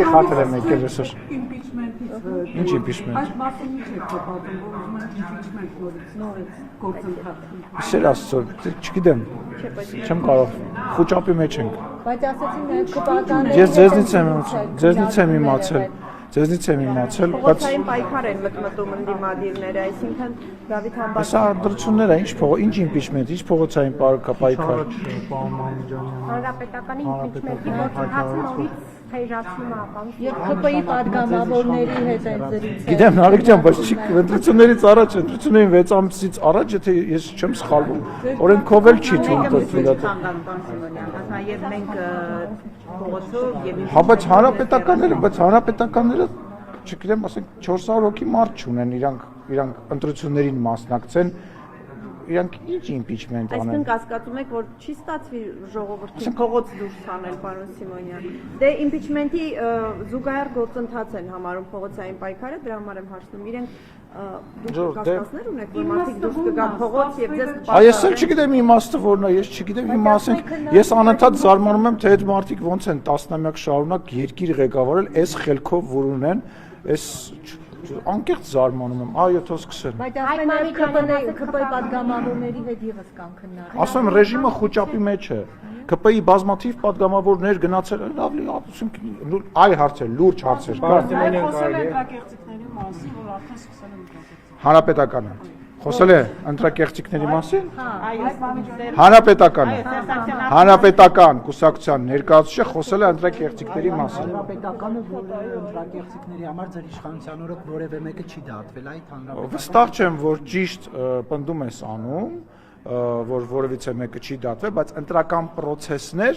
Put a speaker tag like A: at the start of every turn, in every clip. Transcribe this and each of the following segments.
A: Խաթրեմ եկել այսօր։
B: Ինչ
A: impeachment։
B: Այս մասին ինչ եք պատմում, որ ուզում եք impeachment նորից գործընթացի։
A: Սեր Աստծո, չգիտեմ։ Չեմ կարող։ Խոճապի մեջ ենք։
C: Բայց ասացին նաև կպատանել։
A: Ես ձեզնից եմ իմացել, բայց
D: Փողոցային պայքար են մտմտում ընդդիմադիրները, այսինքն Դավիթ Համբարձումյանը։
A: Սա դրությունները ինչ impeachment, ինչ փողոցային պայքար։
E: Հանրապետականի impeachment-ի գործընթացը նորից թեժացնում է ակամ։
C: Եվ ԿՊ-ի падգամավորների հետ են զրուցել։
A: Գիտեմ, Նարեկ ջան, բայց ընտրություններից առաջ, ընտրություններին 6 ամսից առաջ, եթե ես չեմ սխալվում, օրենքով էլ չի թույլ տվել դա։
D: Եւ մենք փողոցով եւ
A: Հա, բայց հանրապետականները, չգիտեմ, ասենք 400 հոգի մարդ չունեն, իրանք ընտրություններին մասնակցեն, իրանք ինչ impeachment անեն։
D: Այսինքն կասկածում եք, որ չի ստացվի ժողովրդին փողոց դուրս հանել, պարոն Սիմոնյան։ Դե impeachment-ի զուգահեռ գործընթաց են համարում փողոցային պայքարը, դրա համար եմ հարցնում։ Իրենք դուք կասկածներ ունեք, որ մարդիկ դուրս կգան փողոց եւ ձեզ
A: Ես էլ չգիտեմ իմաստը որն է, ես չգիտեմ հիմա ասենք, ես անընդհատ զարմանում եմ, թե այդ մարդիկ ոնց են տասնամյակ շարունակ երկիր ղեկավարել, այս խելքով որ ունեն, այս անկեղծ զարմանում եմ, այո, թող սկսեն։
C: Բայց ասեն նաև ԿՊ-ի падգամավորների հետ ևս կան քննարկում։
A: Ասում եմ, ռեժիմը խոճապի մեջ է։ ԿՊ-ի բազմաթիվ падգամավորներ գնացել են, այլ հարցեր, լուրջ հարցեր կան։
B: Խոսել են ընտրակեղծիքների մասին, որ արդեն սկսել են ընտրակեղծիք։
A: Հանրապետականը խոսել է ընտրակեղծիքների մասին։ Հանրապետական կուսակցության ներկայացուցիչը խոսել է ընտրակեղծիքների մասին։
F: Հանրապետականը որ ընտրակեղծիքների համար ձեր իշխանության օրոք որևէ մեկը չի դատվել այդ հանրապետական։
A: Վստահ չեմ, որ ճիշտ պնդում ես անում, որ որևիցե մեկը չի դատվել, բայց ընտրական process-ներ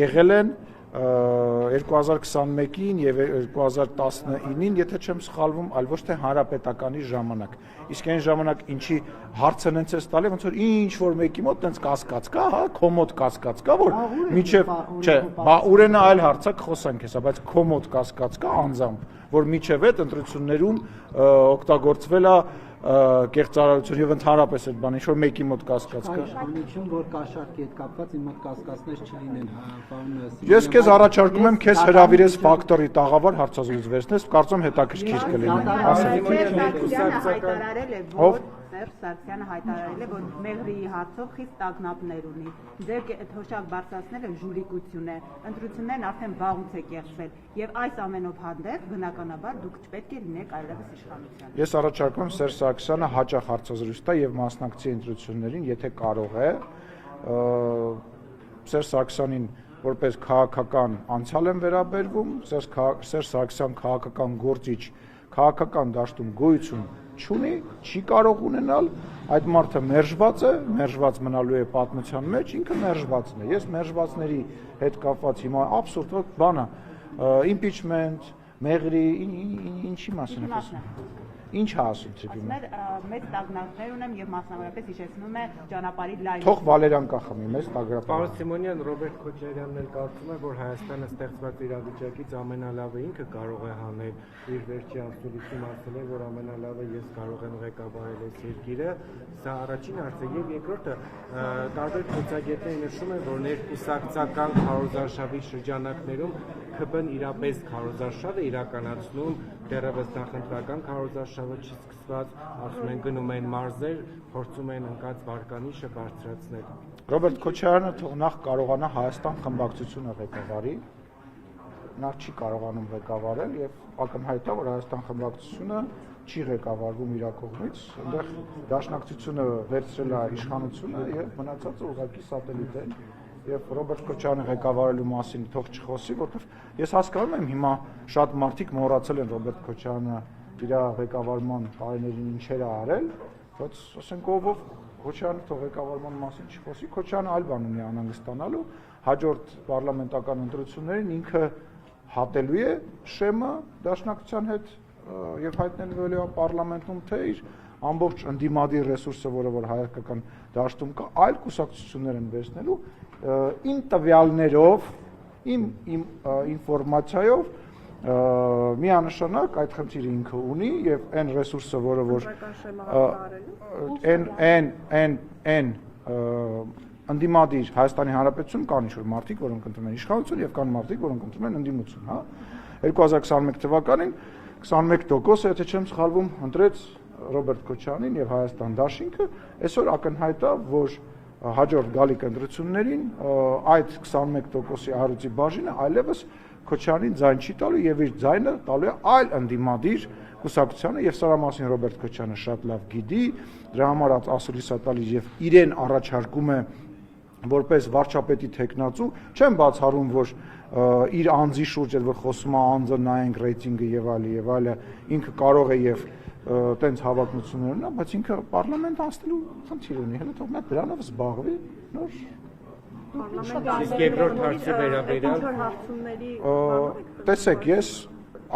A: եղել են 2021-ին եւ 2019-ին, եթե չեմ սխալվում, այլ ոչ թե հանրապետականի ժամանակ։ Իսկ այն ժամանակ ինչի հարցը նենց է տալի, ոնց որ ինչ որ մեկի մոտ տենց կասկած կա, հա, քո մոտ կասկած կա, որ միջև, չէ, բա ուրենը այլ հարց է խոսանք հեսա, բայց քո մոտ կասկած կա անձամբ, որ միջև այդ ընտրություններում օգտագործվել է կեղծարարություն եւ ընդհանրապես այդ բանը, ինչ որ մեկի մոտ կասկած կա։
F: Իշխանություն, որ կաշառքի հետ կապված իմ մոտ կասկածներ չլինեն, պարոն։
A: Ես քեզ առաջարկում եմ քեզ հրավիրես ֆակտորի տաղավար հարցազրույց վերցնես, կարծում հետաքրքիր կլինի։
D: Սերժ Սարգսյանը հայտարարել է, որ Մեղրիի հարցով խիստ տագնապներ ունի։ Ձեր թոշակ բարձրացնելը ժուրիկություն է, ընտրություններն արդեն վաղուց է կեղծվել, եւ այս ամենով հանդերձ բնականաբար դուք չպետք է լինեք այլևս իշխանության։
A: Ես առաջարկում եմ Սերժ Սարգսյանը հաճախ հարցազրույց տա եւ մասնակցի ընտրություններին, եթե կարող է։ Սերժ Սարգսյանին որպես քաղաքական անցյալ եմ վերաբերվում, Սերժ Սարգսյան քաղաքական գործիչ, քաղաքական դաշտում գոյություն չունի, չի կարող ունենալ, այդ մարդը մերժված մնալու է պատմության մեջ, ինքը մերժվածն է։ Ես մերժվածների հետ կապված հիմա աբսուրդ բան է, impeachment, Մեղրի, ինչի մասին է խոսում։ Ինչ է ասում ցիկի։
D: Մեծ տագնապներ ունեմ եւ մասնավորապես հիշեցնում է ճանապարհի լայնը։
A: Թող Վալերյան կախմի, մեծ տագնապ։
G: Պարոն Սիմոնյան, Ռոբերտ Քոչարյանն էլ կարծում է, որ Հայաստանը ստեղծված իրավիճակից ամենալավը ինքը կարող է հանել։ Իր վերջի ասուլիսում ասել է, որ ամենալավը ես կարող եմ ղեկավարել այս երկիրը։ Սա առաջին հարցը եւ երկրորդը տարբեր փորձագետներ նշում են, որ ներկուսակցական քարոզարշավի շրջանակներում ԿՊ-ն իրապես քարոզարշավ է իրականացնում, դեռևս նախընտրական քարոզարշավը չի սկսված, ասում են գնում են մարզեր, փորձում են ընկած վարկանիշը բարձրացնել։
A: Ռոբերտ Քոչարյանը թող նախ կարողանա Հայաստան խմբակցությունը ղեկավարի, նա չի կարողանում ղեկավարել եւ ակնհայտ է, որ Հայաստան խմբակցությունը չի ղեկավարվում իր կողմից, այնտեղ դաշնակցությունը վերցրել է իշխանությունը եւ մնացածը ուղղակի սատելիտ է։ Եվ Ռոբերտ Քոչարյանը ղեկավարելու մասին թող չխոսի, որովհետև ես հասկանում եմ հիմա շատ մարդիկ մոռացել են Ռոբերտ Քոչարյանը իր ղեկավարման տարիներին ինչեր է արել, բայց ասենք ով Քոչարյանը թող ղեկավարման մասին չխոսի, Քոչարյանը այլ բան ունի անհանգստանալու, հաջորդ պարլամենտական ընտրություններին ինքը հատելու է շեմը դաշնակցության հետ եւ հայտնելու է պարլամենտում թե իր ամբողջ ընդդիմադիր ռեսուրսը, որը որ հայկական դաշտում կա, այլ կուսակցություններ են վերցնելու իմ տվյալներով, իմ ինֆորմացիայով միանշանակ այդ խնդիրը ինքը ունի եւ այն ռեսուրսը, որը որ այն ընդդիմադիր Հայաստանի Հանրապետություն կան ինչ-որ մարդիկ, որոնք ընտրում են իշխանություն եւ կան մարդիկ, որոնք ընտրում են ընդդիմություն, հա։ 2021 թվականին 21%, եթե չեմ սխալվում, ընտրեց Ռոբերտ Քոչարյանին եւ Հայաստան Դաշինքը, այսօր ակնհայտ է, որ հաջորդ գալիք ընտրություններին այդ 21%-ի առույցի բաժինը այլևս Քոչարյանին ձայն չի տալու եւ իր ձայնը տալու է այլ ընդդիմադիր կուսակցությանը եւ սրա մասին Ռոբերտ Քոչարյանը շատ լավ գիտի, դրա համար ասուլիս է տալիս եւ իրեն առաջարկում է որպես վարչապետի տեխնացու, չեմ բացառում, որ իր անձի շուրջ էլ որ խոսում է անձը նայենք ռեյտինգը եւ այլը, ինքը կարող է եւ տենց հավակնություններ ունենա, բայց ինքը պարլամենտ անցնելու խնդիր ունի, հենց թող նա դրանով զբաղվի, նոր
G: Իսկ երկրորդ հարցը վերաբերյալ
A: տեսեք, ես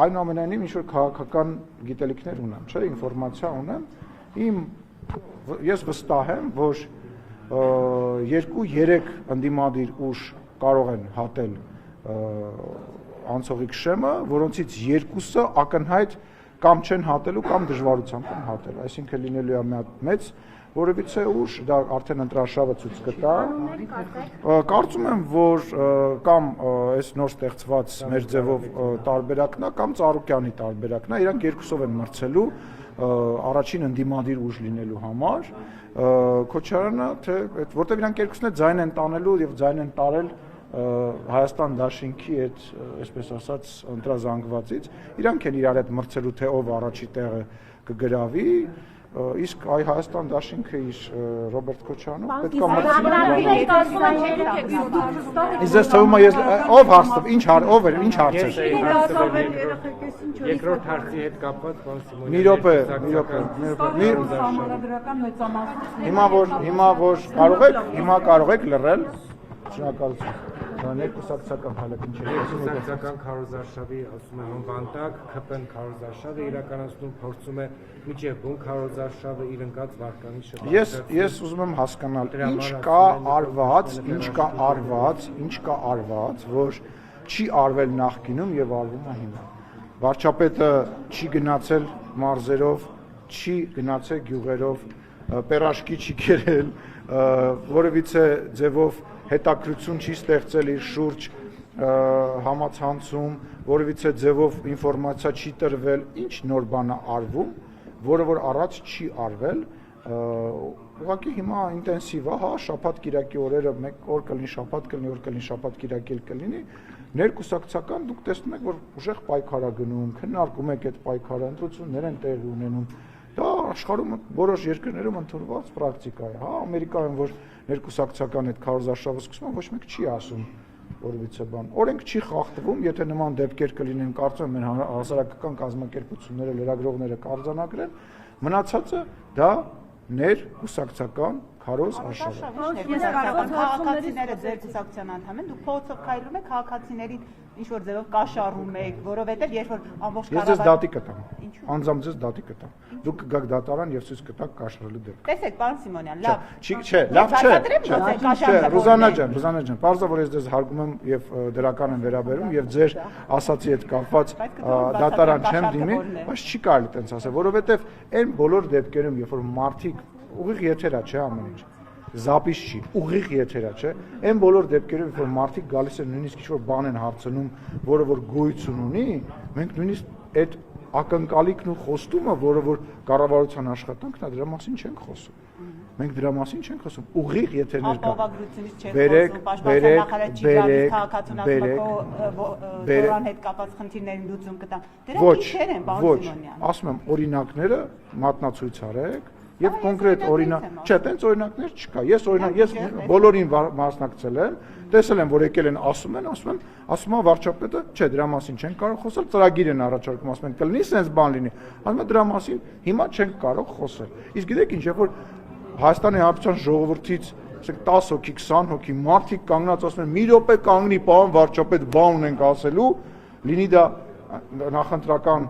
A: այնուամենայնիվ ինչ-որ քաղաքական գիտելիքներ ունեմ, չէ, ինֆորմացիա ունեմ, ես վստահ եմ, որ 2-3 ընդդիմադիր ուժ կարող են հատել անցողիկ շեմը, որոնցից երկուսը ակնհայտ կամ չեն հատելու, կամ դժվարությամբ են հատել, այսինքն լինելու է մեծ որևիցե ուժ, դա արդեն ընտրաշավը ցույց կտա։ Կարծում եմ, որ կամ այս նոր ստեղծված մեր ձևով տարբերակն է, կամ Ծառուկյանի տարբերակն է, իրանք երկուսով են մրցելու առաջին ընդդիմադիր ուժ լինելու համար։ Քոչարյանը, թե որտեղ իրանք երկուսն է ձայն են տանելու եւ ձայն են տարել Հայաստան Դաշինքի այդ, այսպես ասած, ընտրազանգվածից, իրանք են իրար հետ մրցելու, թե ով առաջի տեղը կգրավի, իսկ այ Հայաստան Դաշինքը իր Ռոբերտ Քոչարյանով պետք է մրցի։ Իսկ թվում է ով հարցով, ինչ հարց է։
G: Երկրորդ հարցի հետ կապված բան Սիմոնյանը։
A: Մի րոպե։ Հիմա կարող եք լռել։ Շնորհակալություն։ Ներկուսակցական հալակինչերի
G: Ներկուսակցական քարոզարշավի ասում եմ բանտակ, ԿՊ-ն քարոզարշավը իրականացնում փորձում է միջև բուն քարոզարշավը իր ընկած վարկանի շրջանում։
A: Ես ուզում եմ հասկանալ, ինչ կա արված, որ չի արվել նախկինում եւ արվում է հիմա։ Վարչապետը չի գնացել մարզերով, չի գնացել գյուղերով, պերաշկի չի կերել, որևիցե ձևով հետաքրություն չի ստեղծել իր շուրջ համացանցում, որևիցե ձևով ինֆորմացիա չի տրվել, ինչ նոր բան է արվում, որը որ առաջ չի արվել, ուղղակի հիմա ինտենսիվ է, հա, շաբաթ-կիրակի օրերը մեկ օր կլինի շաբաթ, կլինի օր կլինի շաբաթ-կիրակի կլինի, ներկուսակցական դուք տեսնում եք, որ ուժեղ պայքար է գնում, քննարկում եք այդ պայքարը, ընտրություններ են տեղի ունենում, դա աշխարհում որոշ երկրներում ընդունված պրակտիկա է, հա, Ամերիկայում որ ներկուսակցական այդ քարոզարշավը սկսում է, ոչ մեկ չի ասում որևիցե բան։ Օրենք չի խախտվում, եթե նման դեպքեր կլինեն, կարծում եմ մեր հասարակական կազմակերպությունները, լրագրողները կարձանագրեն, մնացածը դա ներկուսակցական քարոզ արշավ։
D: Քաղաքացիները ձեր կուսակցության անդամ են, դուք փողոցով քայլում եք, քաղաքացիներին ինչ որ ձևով կաշառում եք, որովհետև երբ որ ամբողջ
A: Ես ձեզ դատի կտամ։ Անձամբ ձեզ դատի կտամ։ Դուք կգաք դատարան եւ ցույց կտաք կաշառելու դեպք։
D: Տեսեք, պարոն Սիմոնյան, լավ։
A: Չէ, լավ չէ։ Ռուզանա ջան, բարձր որ ես ձեզ հարգում եմ եւ դրական եմ վերաբերում եւ ձեր ասացի հետ կապված դատարան չեմ դիմի, բայց չի կարելի տենց ասել, որովհետեւ այն բոլոր դեպքերում, երբ որ մարդիկ ուղիղ եթերա չէ ամեն ինչ։ Զապիս չի, ուղիղ եթերա չէ, այն բոլոր դեպքերում, որ մարդիկ գալիս են նույնիսկ ինչ-որ բան են հարցնում, որը որ գոյություն ունի, մենք նույնիսկ այդ ակնկալիքն ու խոստումը, որը որ կառավարության աշխատանքն է, դրա մասին չենք խոսում։ Մենք դրա մասին չենք խոսում, ուղիղ եթերներ կա։
D: Ապահովագրությունից չենք խոսում, պաշտպանության նախարարը չի գալիս քաղաքացիական դորան հետ կապված խնդիրներին լուծում կտան։ Դրանք ինչեր են, պարոն Սիմոնյան։
A: Ասում եմ, օրինակները մատնացույց արեք։ Եվ կոնկրետ օրինակ, չէ, տենց օրինակներ չկա։ Ես բոլորին մասնակցել եմ, տեսել եմ, որ եկել են, ասում եմ վարչապետը, չէ, դրա մասին չենք կարող խոսել, ծրագիր են առաջարկում, ասում են, կլինի սենց բան լինի։ Ասում եմ, դրա մասին հիմա չենք կարող խոսել։ Իսկ գիտեք ինչ, երբ որ Հայաստանի Հանրապետության ժողովրդից, ասենք 10 հոգի, 20 հոգի մարդիկ կանգնած ասում են, մի րոպե կանգնի, պարոն վարչապետ, բան ունենք ասելու, լինի դա նախընտրական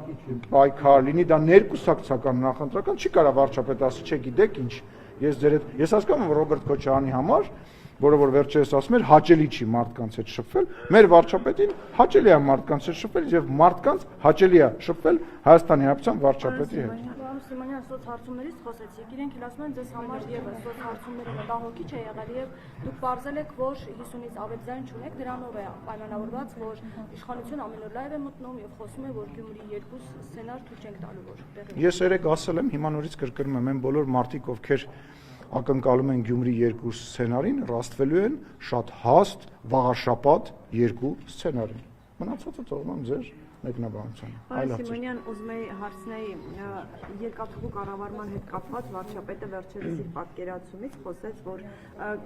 A: պայքար, լինի դա ներկուսակցական նախընտրական, չի կարա վարչապետը ասի, չէ, գիտեք ինչ, ես հասկանում եմ Ռոբերտ Քոչարյանի համար, որը որ վերջերս ասում էր, հաճելի չի մարդկանց հետ շփվել, մեր վարչապետին հաճելի է մարդկանց հետ շփվել եւ մարդկանց հաճելի է շփվել Հայաստանի Հանրապետության վարչապետի հետ։
H: Սիմոնյան սոցհարցումներից խոսեցիք, իրենք էլ ասում են ձեզ համար եւս սոցհարցումները մտահոգիչ է եղել եւ դուք բարձել եք, որ 50-ից ավելի ձայն չունեք, դրանով է պայմանավորված, որ իշխանությունը ամեն օր լայվ է մտնում եւ խոսում է, որ Գյումրի 2 սցենար թույլ չենք տալու, որ տեղի։
A: Ես երեք ասել եմ, հիմա նորից կրկնում եմ, այն բոլոր մարդիկ, ովքեր ակնկալում են Գյումրի 2 սցենարին, ռաստվելու են շատ հաստ, վաղաշապատ 2 սցենարին։ Մնացածը թողնում եմ ձեր մեկնաբանությանը։
I: Պարոն Սիմոնյան, ուզում եի հարցնեի երկաթուղու կառավարման հետ կապված վարչապետը վերջերս իր պատկերացումից խոսեց, որ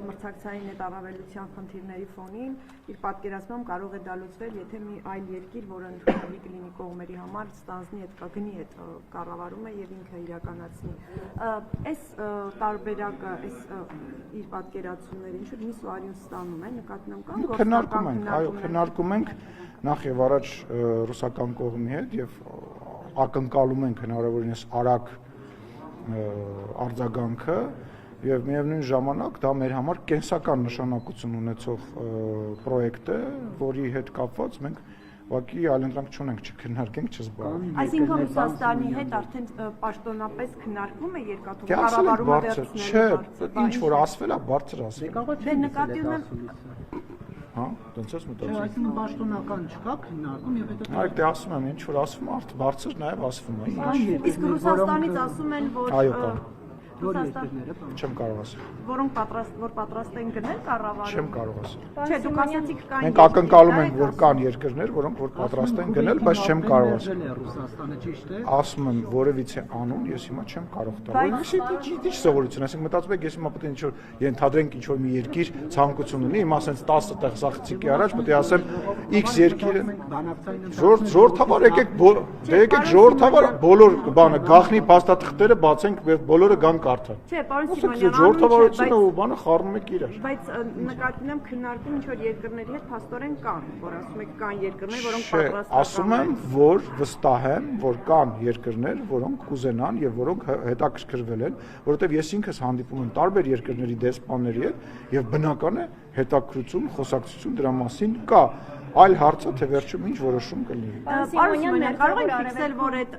I: մրցակցային նետառավելության խնդիրների ֆոնին իր պատկերացմամբ կարող է դա լուծվել, եթե մի այլ երկիր, որը ընդունելի կլինի կողմերի համար, ստանձնի այդ գնի այդ կառավարումը եւ ինքը իրականացնի։ Այս տարբերակը, այս իր պատկերացումները ինչ-որ մի սուարյուն ստանում է, նկատնում կան,
A: քննարկում ենք, այո, քննարկում ենք նախ եւ առաջ ռուսական կողմի հետ եւ ակնկալում ենք հնարավորինս արագ արձագանքը եւ միևնույն ժամանակ դա մեր համար կենսական նշանակություն ունեցող պրոյեկտ է, որի հետ կապված մենք ուղղակի այլընտրանք չունենք, չքննարկենք, չզբաղվենք։
I: Այսինքն Ռուսաստանի հետ արդեն պաշտոնապես քննարկվում է երկաթուղու կառավարումը վերցնել։
A: Չէ, ինչ որ ասվել է, բարձր ասվել։
I: Դե նկատի ունեմ
A: Հա, դրանց ես մտածում։
F: Չէ, այսինքն պաշտոնական չկա քննարկում եւ հետո
A: Այո, դե ասում եմ, ինչ որ ասվում է, բարձր նաեւ ասվում է։
I: Իսկ Ռուսաստանից ասում են, որ
A: Այո, կա։
F: որ երկրները
A: Չեմ կարող ասել։
I: Որոնք պատրաստ են գնել կառավարում։
A: Չեմ կարող ասել։
I: Չէ, դուք ասացիք կան։
A: Մենք ակնկալում ենք, որ կան երկրներ, որոնք որ պատրաստ են գնել, բայց չեմ կարող ասել։
F: Ռուսաստանը ճիշտ է։
A: Ասում եմ, որևիցե անուն ես հիմա չեմ կարող տալ։ Ինչ սովորություն, այսինքն մտածում եք, ես հիմա պետք է ինչ որ ենթադրենք ինչ որ մի երկիր ցանկություն ունի, հիմա ասենց 10 տեղ սախցիկի առաջ պետք է ասեմ X երկիրը ժողովրդավար եկեք ժողովրդավար բոլոր բանը գաղտնի փաստաթղթերը բացենք, բոլորը գան կարդան։
I: Չէ, պարոն Սիմոնյան,
A: ժողովրդավարությունը ու բանը խառնում եք իրար։
I: Բայց նկատի ունեմ քննարկում ինչ որ երկրների հետ փաստորեն կան, որ ասում եք կան երկրներ, որոնք պատրաստ են։
A: Ասում եմ, որ վստահ եմ, որ կան երկրներ, որոնք կուզենան եւ որոնք հետաքրքրվել են, որովհետեւ ես ինքս հանդիպում եմ տարբեր երկրների դեսպանների հետ եւ բնական է հետաքրություն, խոսակցություն դրա մասին կա։ Այլ հարցը թե վերջում ինչ որոշում կլինի։
I: Սիմոնյան, կարող ենք ֆիքսել, որ այդ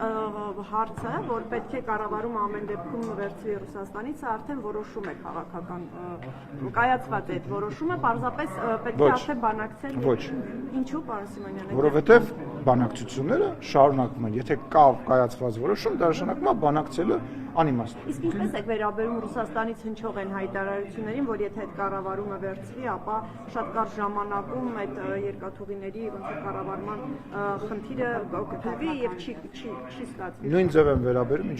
I: հարցը, որ պետք է կառավարումը ամեն դեպքում վերցվի Ռուսաստանից, արդեն որոշում է քաղաքական կայացված այդ որոշումը, պարզապես պետք է արդեն բանակցել։
A: Ոչ։
I: Ինչու, պարոն Սիմոնյան։
A: Որովհետև բանակցությունները շարունակվում են։ Եթե կա կայացված որոշում, դա նշանակում է բանակցելը անիմաստ։
I: Իսկ ինչպես եք վերաբերում Ռուսաստանից հնչող են հայտարարություններին, որ եթե այդ կառավարումը վերցվի, ապա շատ կարճ ժամանակում այդ երկաթուղիների ոնց որ կառավարման խնդիրը կփոխվի եւ չի ստացվի։
A: Նույն ձև եմ վերաբերում,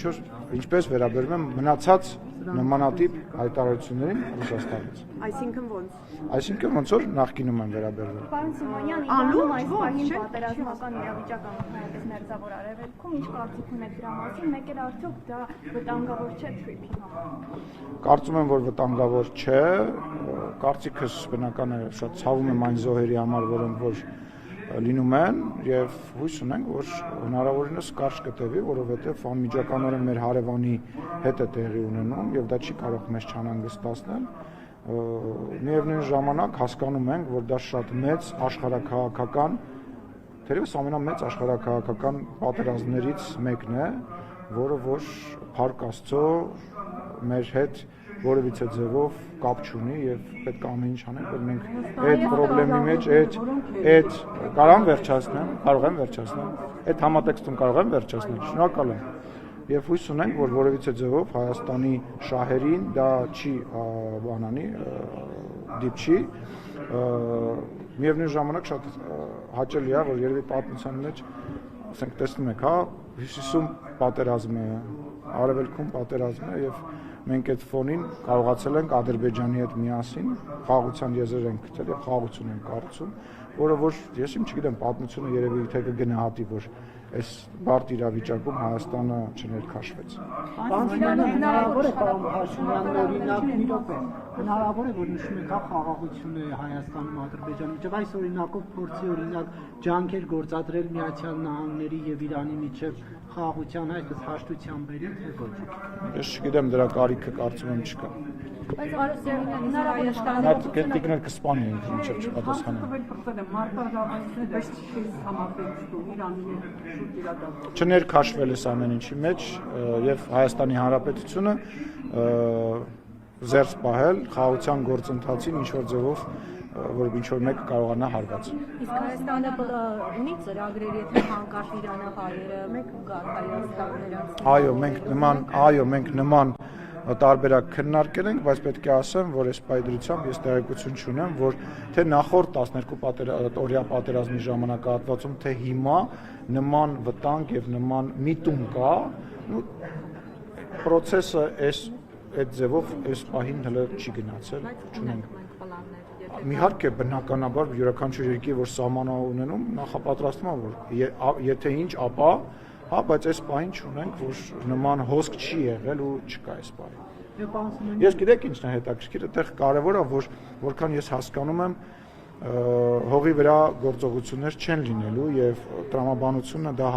A: ինչպես վերաբերում եմ մնացած նմանատիպ հայտարարություններին Ռուսաստանից։
I: Այսինքն ոնց։
A: Այսինքն ոնց որ նախկինում են վերաբերվել։
H: Պարոն Սիմոնյան, իհարկե այս պահին պատերազմական իրավիճակ այնպես մերձավոր արևելքում, ինչ կարծիք ունեք դրա մասին, մեկ էլ արդյոք դա վտանգավոր չէ թրիփի համար։
A: Կարծում եմ, որ վտանգավոր չէ, կարծիքս բնական է, շատ ցավում եմ այն զոհերի համար, որոնք որ լինում են եւ հույս ունենք, որ հնարավորինս կարճ կտևի, որովհետեւ անմիջականորեն մեր հարևանի հետ է տեղի ունենում եւ դա չի կարող մեզ չանհանգստացնել։ Միևնույն ժամանակ հասկանում ենք, որ դա շատ մեծ աշխարհաքաղաքական, թերևս ամենամեծ աշխարհաքաղաքական պատերազմներից մեկն է, որը որ Փառք Աստծո մեր հետ որևիցե ձևով կապ չունի եւ պետք է ամեն ինչ անենք, որ մենք այդ խնդրի մեջ այդ կարող եմ վերջացնել, այդ համատեքստում կարող եմ վերջացնել, շնորհակալ եմ։ Եվ հույս ունենք, որ որևիցե ձևով Հայաստանի շահերին դա չի բանանի, դիպչի, միևնույն ժամանակ շատ հաճելի է, որ երևի պատմության մեջ, ասենք տեսնում եք, հա, Հյուսիսում պատերազմ է, Արևելքում պատերազմ է եւ մենք այդ ֆոնին կարողացել ենք Ադրբեջանի հետ միասին խաղաղության եզրեր ենք գտել եւ խաղաղություն ենք կառուցում, որը որ ես չգիտեմ պատմությունը երևի թե կգնահատի, որ այս բարդ իրավիճակում Հայաստանը չներքաշվեց։
F: Հնարավոր է պարոն Փաշինյան օրինակ մի րոպե։ Հնարավոր է որ նշում եք խաղաղությունը Հայաստանում Ադրբեջանի միջև այս օրինակով փորձի օրինակ ջանքեր գործադրել Միացյալ Նահանգների եւ Իրանի միջև խաղաղության այսպես հաշտության բերի թե ոչ։
A: Ես չգիտեմ դրա կարիքը կարծում եմ չկա։ Տիկնել կսպանի ինձ ինչեւ չպատասխանեմ։ Չներքաշվել ես ամեն ինչի մեջ եւ Հայաստանի Հանրապետությունը զերծ պահել խաղաղության գործընթացին ինչ որ ձևով որ ինչ որ մեկը կարողանա հարված։
C: Իսկ Հայաստանը ունի ծրագրեր, եթե հանկարծ իրանահայերը մեկ գան Հայաստանից։ Այո, մենք նման տարբերակ քննարկել ենք, բայց պետք է ասեմ, որ այս պայդրությամբ ես տեղեկություն չունեմ, որ թե նախորդ 12 օրյա պատերազմի ժամանակահատվածում, թե հիմա նման վտանգ եւ նման միտում կա, process-ը այդ ձևով այս պահին հələ չի գնացել, չունենք։ Իհարկե բնականաբար յուրաքանչյուր երկիր, որ սահման ունենում, նախապատրաստվում է, որ եթե ինչ, ապա հա, բայց այս պահին չունենք, որ նման հոսք չի եղել ու չկա այս պահին։ Ես գիտեք ինչն է հետաքրքիր, այդտեղ կարևոր է, որ որքան ես հասկանում եմ, հողի վրա գործողություններ չեն լինելու եւ տրամաբանությունը դա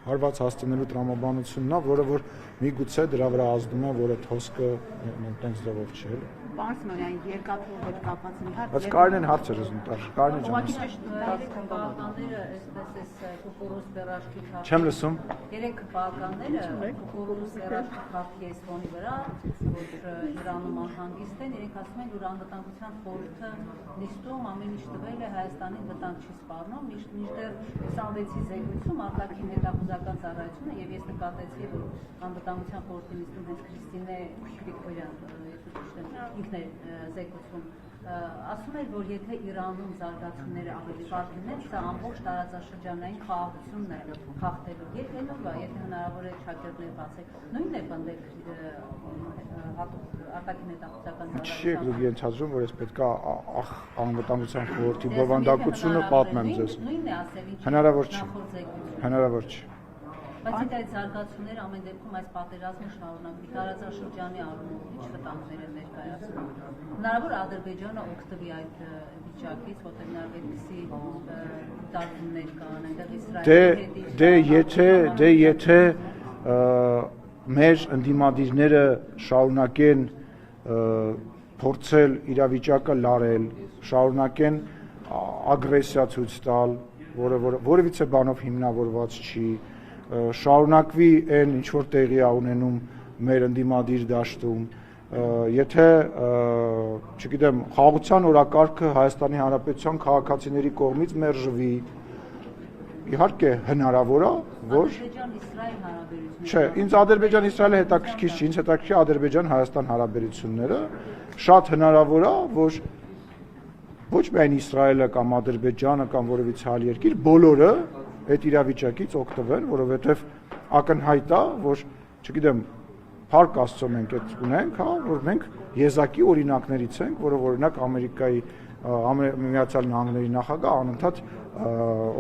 C: հարված հասցնելու տրամաբանությունն է, որը որ միգուցե դրա վրա ազդում է, որ այդ հոսքը այնտեղ ձևով չի էլ։
D: Պարոն Սիմոնյան, երկաթուղու հետ կապված մի հարց։
A: Բայց Կարինեն հարց էր ուզում տալ, Կարինե ջան։ Չեմ լսում։
C: Երեք բաղկանները կուկուրուզ երաշխի քաղաքի այս ֆոնի վրա, որ Իրանում անհանգիստ են, իրենք ասում են, որ անվտանգության խորհուրդը նիստում ամեն ինչ տվել է Հայաստանին վտանգ չի սպառնում, մինչդեռ 26-ի զեկույցում արտաքին հետախուզական ծառայությունը եւ ես նկատեցի, որ անվտանգության խորհրդի նիստում հենց Քրիստինե Գրիգորյան ինքն է զեկուցում ասում էր, որ եթե Իրանում զարգացումները ավելի վատ լինեն, սա ամբողջ տարածաշրջանային խաղաղությունն է խախտելու։ Եթե հնարավոր է շակերտներ բացեք, նույնն է բնդել արտաքին հետախուզական ծառայությունը։
A: Չի եք դուք ենթադրում, որ ես պետք է անվտանգության խորհրդի բովանդակությունը պատմեմ ձեզ։
C: Նույնն է ասել, ինչ
A: հնարավոր չի։ Հնարավոր չի։
C: Բայց եթե այդ զարգացումները ամեն դեպքում այս պատերազմը շարունակվի, տարածաշրջանի առումով ինչ վտանգներ են ներկայացնում։ Հնարավոր Ադրբեջանը օգտվի այդ վիճակից, որտեղ նա այդպիսի դատումներ կան, այնտեղ Իսրայելի
A: եթե մեր ընդդիմադիրները շարունակեն փորձել իրավիճակը լարել, շարունակեն ագրեսիա ցույց տալ, որը որևիցե բանով հիմնավորված չի, շարունակվի այն ինչ որ տեղի է ունենում մեր ընդդիմադիր դաշտում, եթե, չգիտեմ, խաղաղության օրակարգը Հայաստանի Հանրապետության քաղաքացիների կողմից մերժվի, իհարկե հնարավոր է, որ չէ, ինձ Ադրբեջան-Իսրայելը հետաքրքիր չի, ինձ հետաքրքիր Ադրբեջան-Հայաստան հարաբերությունները, շատ հնարավոր է, որ ոչ միայն Իսրայելը կամ Ադրբեջանը կամ որևիցե այլ երկիր, բոլորը այդ իրավիճակից օգտվեն, որովհետև ակնհայտ է, որ, չգիտեմ, Փառք Աստծո մենք այդ ունենք, հա, որ մենք եզակի օրինակներից ենք, որը օրինակ Ամերիկայի Միացյալ Նահանգների նախագահ անընդհատ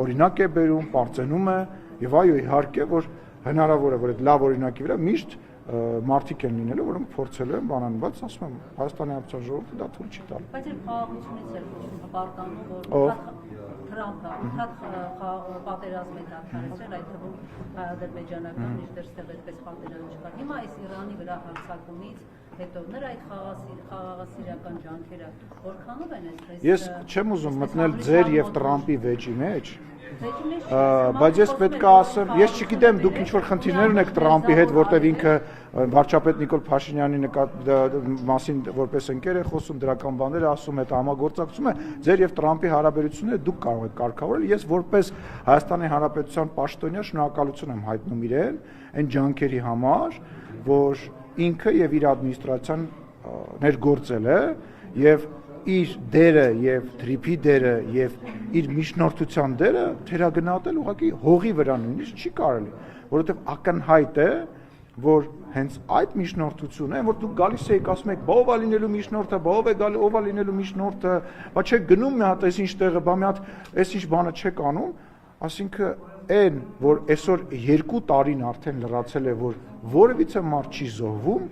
A: օրինակ է բերում, պարծենում է, եւ այո, իհարկե, որ հնարավոր է, որ այդ լավ օրինակի վրա միշտ մարդիկ են լինելու, որոնք փորձելու են բանան, բայց ասում եմ, Հայաստանի Հանրապետության ժողովուրդը դա թույլ չի տալու։
C: Բայց այդ խաղաղությունից էլ հպարտանում, որ Թրամփը պատերազմ է դարձել, այդ թվում ադրբեջանական միշտեր ստեղ այդպես պատերազմ չկար։ Հիմա այս Իրանի վրա հարձակումից հետո նրա այդ խաղաղասիրական ջանքերը որքանով են այսպես։
A: Ես չեմ ուզում մտնել ձեր եւ Տրամփի վեճի մեջ, բայց ես պետք է ասեմ, ես չգիտեմ դուք ինչ որ խնդիրներ ունեք Տրամփի հետ, որտեղ ինքը վարչապետ Նիկոլ Փաշինյանի մասին որպես ընկեր է խոսում, դրական բաներ ասում, այդ համագործակցում է, ձեր եւ Տրամփի հարաբերությունները դուք կարող եք կարգավորել, ես որպես Հայաստանի Հանրապետության պաշտոնյա շնորհակալություն եմ հայտնում իրեն այն ջանքերի համար, որ ինքը եւ իր ադմինիստրացիան ներգործել է եւ իր դերը եւ թրիփի դերը եւ իր միջնորդության դերը թերագնահատել ուղղակի հողի վրա նույնիսկ չի կարելի, որովհետեւ ակնհայտ է, որ հենց այդ միջնորդությունը, որ դուք գալիս եք ասում եք, ով է լինելու միջնորդը, ով է գալու, ով է լինելու միջնորդը, բայց չեք գնում մի հատ այսինչ տեղը, բա մի հատ այսինչ բանը չեք անում, ասինքն այն, որ այսօր 2 տարին արդեն լրացել է, որ որևիցե մարդ չի զոհվում,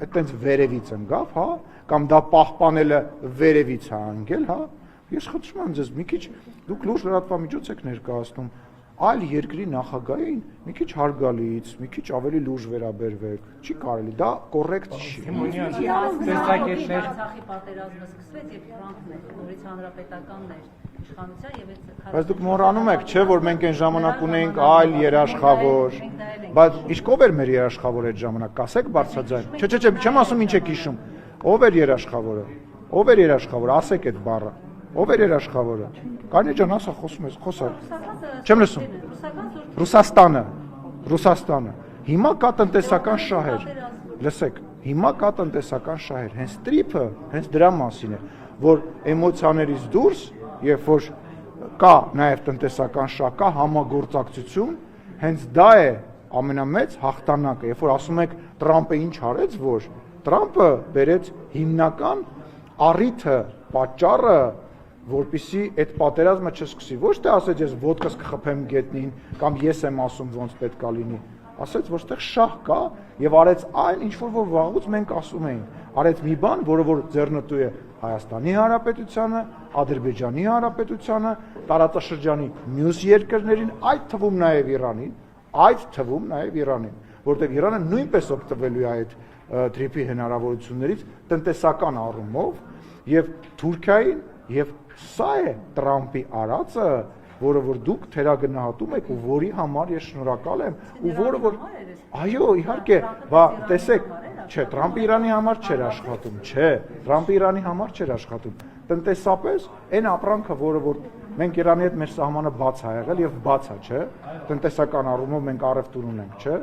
A: այդտենց վերևից ընկավ, հա, կամ դա պահպանելը վերևից է անգել, հա, ես խնդրում եմ ձեզ մի քիչ դուք լուրջ լրատվամիջոց եք ներկայացնում,
C: այլ երկրի նախագահին մի քիչ հարգալից, մի քիչ ավելի լուրջ վերաբերվեք, չի կարելի, դա կոռեկտ չի։
B: Արցախի պատերազմը սկսվեց եւ Ֆրանքն էր, նորից հանրապետականն էր իշխանության եւ
C: Բայց դուք մոռանում եք, չէ՞ որ մենք այն ժամանակ ունեինք այլ երաշխավոր, բայց իսկ ով էր մեր երաշխավորը այդ ժամանակ, կասեք բարձրաձայն։ Չէ, չեմ ասում ինչ եք հիշում։ Ով էր երաշխավորը։ Ով էր երաշխավորը, ասեք այդ բառը։ Ով էր երաշխավորը։ Կարինե ջան, ասա, խոսում ես, խոսա։ Չեմ լսում։ Ռուսաստանը։ Հիմա կա տնտեսական շահեր։ Լսեք, հիմա կա տնտեսական շահեր։ Հենց տրիփը, հենց դրա մասին է, որ էմոցիաներից դուրս, երբ որ կա նաև տնտեսական շահ, կա համագործակցություն, հենց դա է ամենամեծ հաղթանակը, երբ որ ասում եք Տրամպը ինչ արեց, որ Տրամպը բերեց հիմնական առիթը, պատճառը, որպեսզի այդ պատերազմը չսկսի։ Ոչ թե ասեց ես ոդկաս կխփեմ գետնին կամ ես եմ ասում ոնց պետք է լինի։ Ասեց որ այդտեղ շահ կա եւ արեց այն ինչ որ վաղուց մենք ասում էինք։ Արեց մի բան, որը որ ձեռնտու է Հայաստանի Հանրապետությանը, Ադրբեջանի Հանրապետությանը, տարածաշրջանի մյուս երկրներին, այդ թվում նաև Իրանին, որտեղ Իրանը նույնպես օգտվելու է այդ տրիփի հնարավորություններից տնտեսական առումով եւ Թուրքիային եւ սա է Տրամպի արածը, որը որ դուք թերագնահատում եք ու որի համար ես շնորհակալ եմ ու որը որ այո իհարկե բա տեսեք չէ Տրամպը Իրանի համար չէր աշխատում Տրամպը Իրանի համար չէր աշխատում տնտեսապես այն ապրանքը որը որ մենք Իրանի հետ մեր սահմանը բաց է եղել եւ բաց է չէ տնտեսական առումով մենք առևտուր ունենք չէ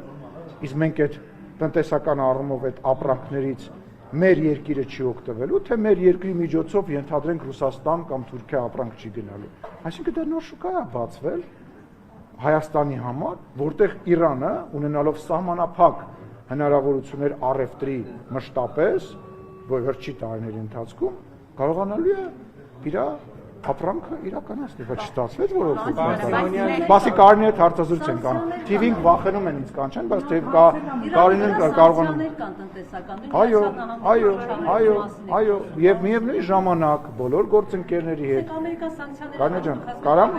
C: իսկ մենք այդ տնտեսական առումով այդ ապրանքներից մեր երկիրը չի օգտվելու, թե մեր երկրի միջոցով ենթադրենք Ռուսաստան կամ Թուրքիա ապրանք չի գնալու։ Այսինքն դա նոր շուկա է բացվել Հայաստանի համար, որտեղ Իրանը ունենալով սահմանափակ հնարավորություններ առևտրի մշտապես, որ վերջի տարիների ընթացքում կարողանալու է իր ապրանքը իրականացնել, բայց չստացվեց որովհետեւ բասի Կարինի հետ հարցազրույց են անում։ TV-ին վախենում են ինձ կանչեն, բայց թե Կարինեն կարողանում Այո, եւ միևնույն ժամանակ բոլոր գործընկերների հետ Կարինե ջան, կարամ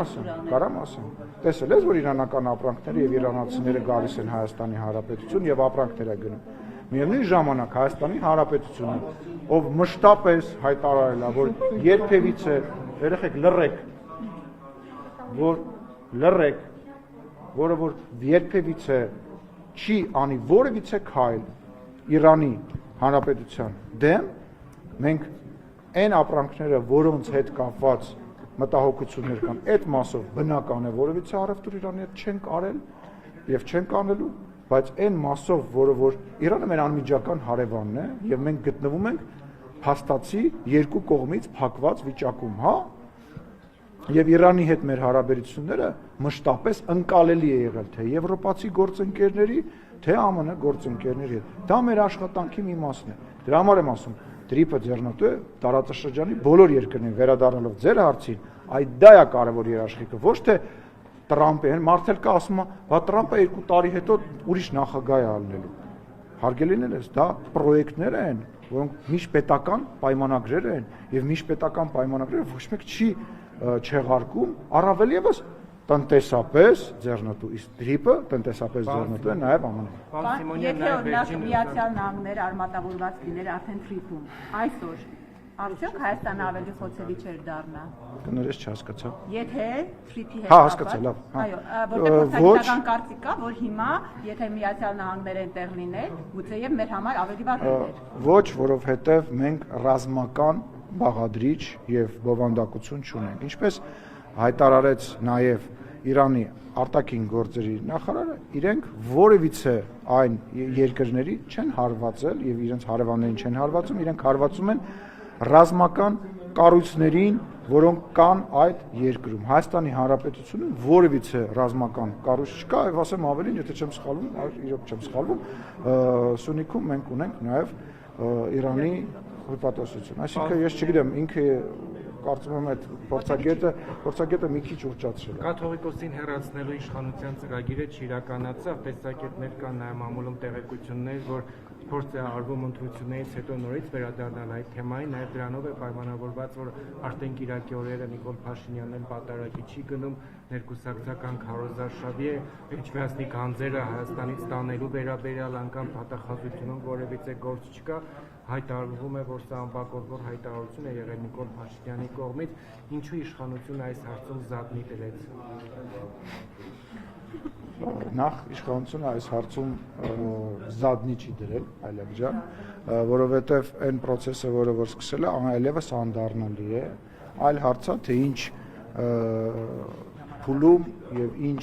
C: ասեմ։ Տեսել ես որ իրանական ապրանքները եւ իրանացիները գալիս են Հայաստանի Հանրապետություն եւ ապրանքներ է գնում։ Միևնույն ժամանակ Հայաստանի Հանրապետությունը, ով մշտապես հայտարարել է, որ երբևիցե երեխեք լռեք, որը որ երբևիցե չի անի որևիցե քայլ Իրանի Հանրապետության դեմ, մենք այն ապրանքները, որոնց հետ կապված մտահոգություններ կան, այդ մասով բնական է որևիցե առևտուր Իրանի հետ չենք արել եւ չենք անելու, բայց այն մասով, որը որ Իրանը մեր անմիջական հարևանն է եւ մենք գտնվում ենք փաստացի երկու կողմից փակված վիճակում, հա? Եվ Իրանի հետ մեր հարաբերությունները մշտապես ընկալելի է եղել թե եվրոպացի գործընկերների, թե ԱՄՆ գործընկերների հետ։ Դա մեր աշխատանքի մի մասն է։ Դրա համար եմ ասում, տրիփը ձեռնտու է տարածաշրջանի բոլոր երկրներին վերադառնալով ձեր հարցին, այդ դա է կարևոր երաշխիքը, ոչ թե Տրամպը, մարդել կա ասում է, բա Տրամպը 2 տարի հետո ուրիշ նախագահ է ալնելու։ Հարգելիներ ես, դա պրոյեկտներ են, որոնք միջպետական պայմանագրեր են, եւ միջպետական պայմանագրերը ոչ մեկ չի չեղարկում, առավել եւս տնտեսապես ձեռնտու, իսկ տրիփը տնտեսապես ձեռնտու է նաեւ ԱՄՆ-ը։
D: Եթե օրինակ Միացյալ Նահանգներ արմատավորված լիներ արդեն տրիփում, այսօր արդյոք Հայաստանը ավելի խոցելի չէր դառնա։
C: Կներես չհասկացա։
D: Եթե տրիփի հետ
C: հասկացա, լավ։
D: Այո, որտեղ փոխանցական կարծիք կա, որ հիմա եթե Միացյալ Նահանգները այնտեղ լիներ, գուցեև մեր համար ավելի վատ լիներ։
C: Ոչ, որովհետև մենք ռազմական բաղադրիչ եւ բովանդակություն չունենք։ Ինչպես հայտարարեց նաեւ Իրանի արտաքին գործերի նախարարը, իրենք որևիցե այն երկրների չեն հարվածել եւ իրենց հարևաններին չեն հարվածում, իրենք հարվածում են ռազմական կառույցներին, որոնք կան այդ երկրում։ Հայաստանի Հանրապետությունում որևիցե ռազմական կառույց չկա, եւ ասեմ ավելին, եթե չեմ սխալվում, իրոք չեմ սխալվում, Սյունիքում մենք ունենք նաեւ Իրանի հպատոսություն։ Այսինքն ես չգիտեմ, ինքը կարծում եմ այդ փորձագետը մի քիչ ուռճացրել է։
G: Կաթողիկոսին հեռացնելու իշխանության ծրագիրը չիրականացավ, տեսակետներ կան նաև մամուլում տեղեկություններ, որ փորձ է արվում ընտրություններից հետո նորից վերադառնալ այդ թեմային, նաև դրանով է պայմանավորված, որ արդեն կիրակի օրերը Նիկոլ Փաշինյանն պատարագի չի գնում, ներկուսակցական քարոզարշավի է, Էջմիածնի գանձերը Հայաստանից տանելու վերաբերյալ անգամ պատախազությունում որևիցե գործ չկա, հայտարարվում է, որ սա անբակորձ հայտարարություն է եղել Նիկոլ Փաշինյանի կողմից, ինչու իշխանությունը այս հարցում զատնի դրեց։
C: Նախ իշխանությունը այս հարցում զատնի չի դրել, այլև ջան, որովհետև այն process-ը, որը որ սկսել է, այլևս անդառնալի է, այլ հարց է, թե ինչ փուլում եւ ինչ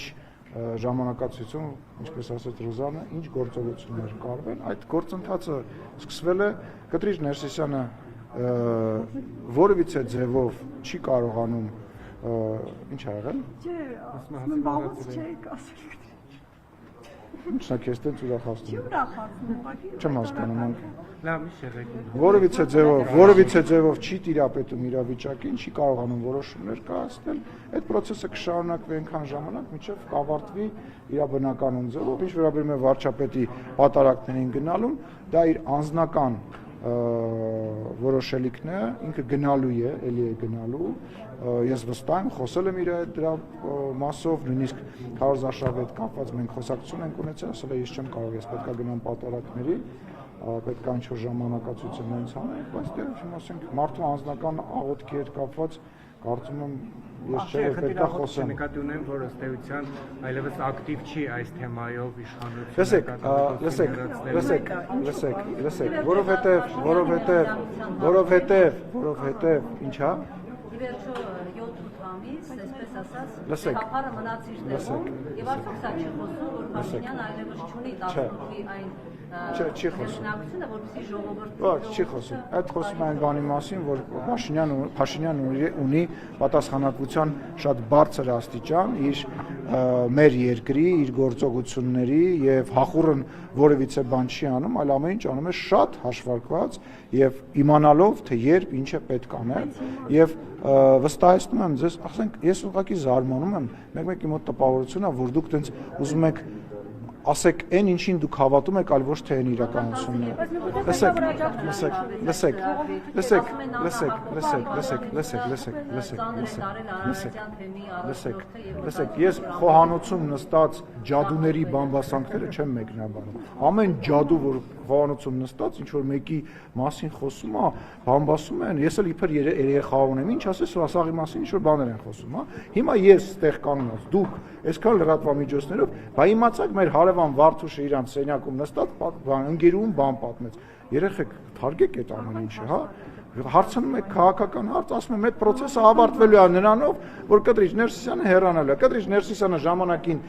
C: ժամանակացույցում, ինչպես ասաց Ռուզանը, ինչ գործողություններ կարվեն, այդ գործընթացը սկսվել է Կտրիչ Ներսիսյանը որևիցե ձևով չի կարողանում ինչ ա եղել։ Ինչն է քեզ տենց ուրախացնում։ Չեմ հասկանում։
G: Լավ, մի շեղեք։
C: Որևիցե ձևով չի տիրապետում իրավիճակին, չի կարողանում որոշումներ կայացնել, այդ process-ը կշարունակվի այնքան ժամանակ, մինչև կավարտվի իր բնականon ձևով, ինչ վերաբերում է վարչապետի պատարակներին գնալուն, դա իր անձնական որոշելիքն է, ինքը գնալու է, էլի է գնալու, ես վստահ եմ, խոսել եմ իր հետ դրա մասով, նույնիսկ քարոզարշավի հետ կապված մենք խոսակցություն ենք ունեցել, ասել է ես չեմ կարող, ես պետք է գնամ պատարակների, պետք է ինչ-որ ժամանակացույցներ ինձ անենք, բայց դե ասենք մարդու անձնական աղոթքի հետ կապված կարծում եմ ես չէ որ պետք է խոսեմ։
G: Նկատի ունեմ, որ ըստ էության այլևս ակտիվ չի այս թեմայով իշխանությունը։ Որովհետև ինչա։
B: Իվերջո 7-8 ամիս, այսպես ասած, կապարը մնացիր տեղում, եւ արդյոք սա չի խոսում, որ Փաշինյանը այլևս չունի 18-ի այն
C: չի խոսում։
B: որպեսզի ժողովուրդը։
C: Ոչ, չի խոսում։ Այդ խոսում է այն բանի մասին, որ Փաշինյանը ունի պատասխանատվության շատ բարձր աստիճան իր մեր երկրի, իր գործողությունների եւ հախուռն որևիցե բան չի անում, այլ ամեն ինչ անում է շատ հաշվարկված եւ իմանալով, թե երբ ինչ է պետք անել եւ վստահեցնում եմ ձեզ, ասենք ես ուղղակի զարմանում եմ, մեկ-մեկի մոտ տպավորությունն է, որ դուք տենց ուզում եք ասեք այն ինչին դուք հավատում եք, այլ ոչ թե այն իրականությունն է։ Լսեք, ես խոհանոցում նստած ջադուների բամբասանքները չեմ մեկնաբանում։ Ամեն ջադու, որ խոհանոցում նստած ինչ որ մեկի մասին խոսում է, բամբասում են, ես էլ իբր երեխա ունեմ, ինչ ասես սաղի մասին ինչ որ բաներ են խոսում, հա։ Հիմա ես ստեղ կանգնած, դուք այսքան լրատվամիջոցներով, բա իմացաք մեր հարևան Վարդուշը իրանց սենյակում նստած ընկերուհուն բան պատմեց։ Երեխեք, թարգեք այդ ամեն ինչը, հա։ Հարցնում եք քաղաքական հարց, ասում եմ այդ process-ը ավարտվելու է նրանով, որ Կտրիչ Ներսիսյանը հեռանալու է։ Կտրիչ Ներսիսյանը ժամանակին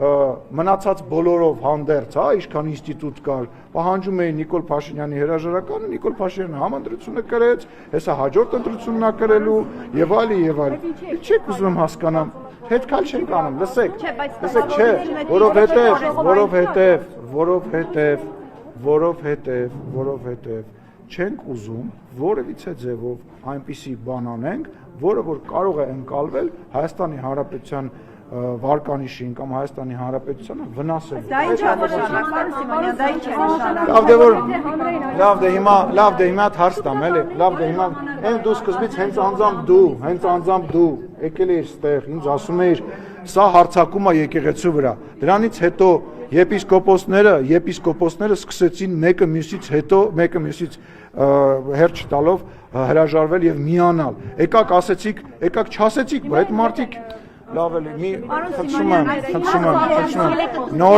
C: մնացած բոլորով հանդերձ, հա, ինչքան ինստիտուտ կար, պահանջում էին Նիկոլ Փաշինյանի հրաժարականը, Նիկոլ Փաշինյանը համընտրությունը կրեց, հեսա հաջորդ ընտրությունն է կրելու եւ այլն եւ այլն։ Չեք ուզում հասկանամ, հետքալ չենք անում, լսեք, չէ, որովհետեւ չենք ուզում որևիցե ձևով այնպիսի բան անենք, որը որ կարող է ընկալվել Հայաստանի Հանրապետության վարկանիշին կամ Հայաստանի Հանրապետությանը վնասել։
I: Դա ինչ է նշանակում, Սիմոնյան, դա ինչ է նշանակում։
C: Լավ դե հիմա հարց տամ, էլի, լավ դե հիմա այն դու սկզբից հենց անձամբ դու եկել ես ստեղ, ինձ ասում էիր, սա հարձակում է եկեղեցու վրա։ Դրանից հետո եպիսկոպոսները սկսեցին մեկը մյուսից հերթ տալով հրաժարվել եւ միանալ։ Եկաք չասեցիք, բայց այդ մարդիկ լավ էլի մի խնդրում եմ նորից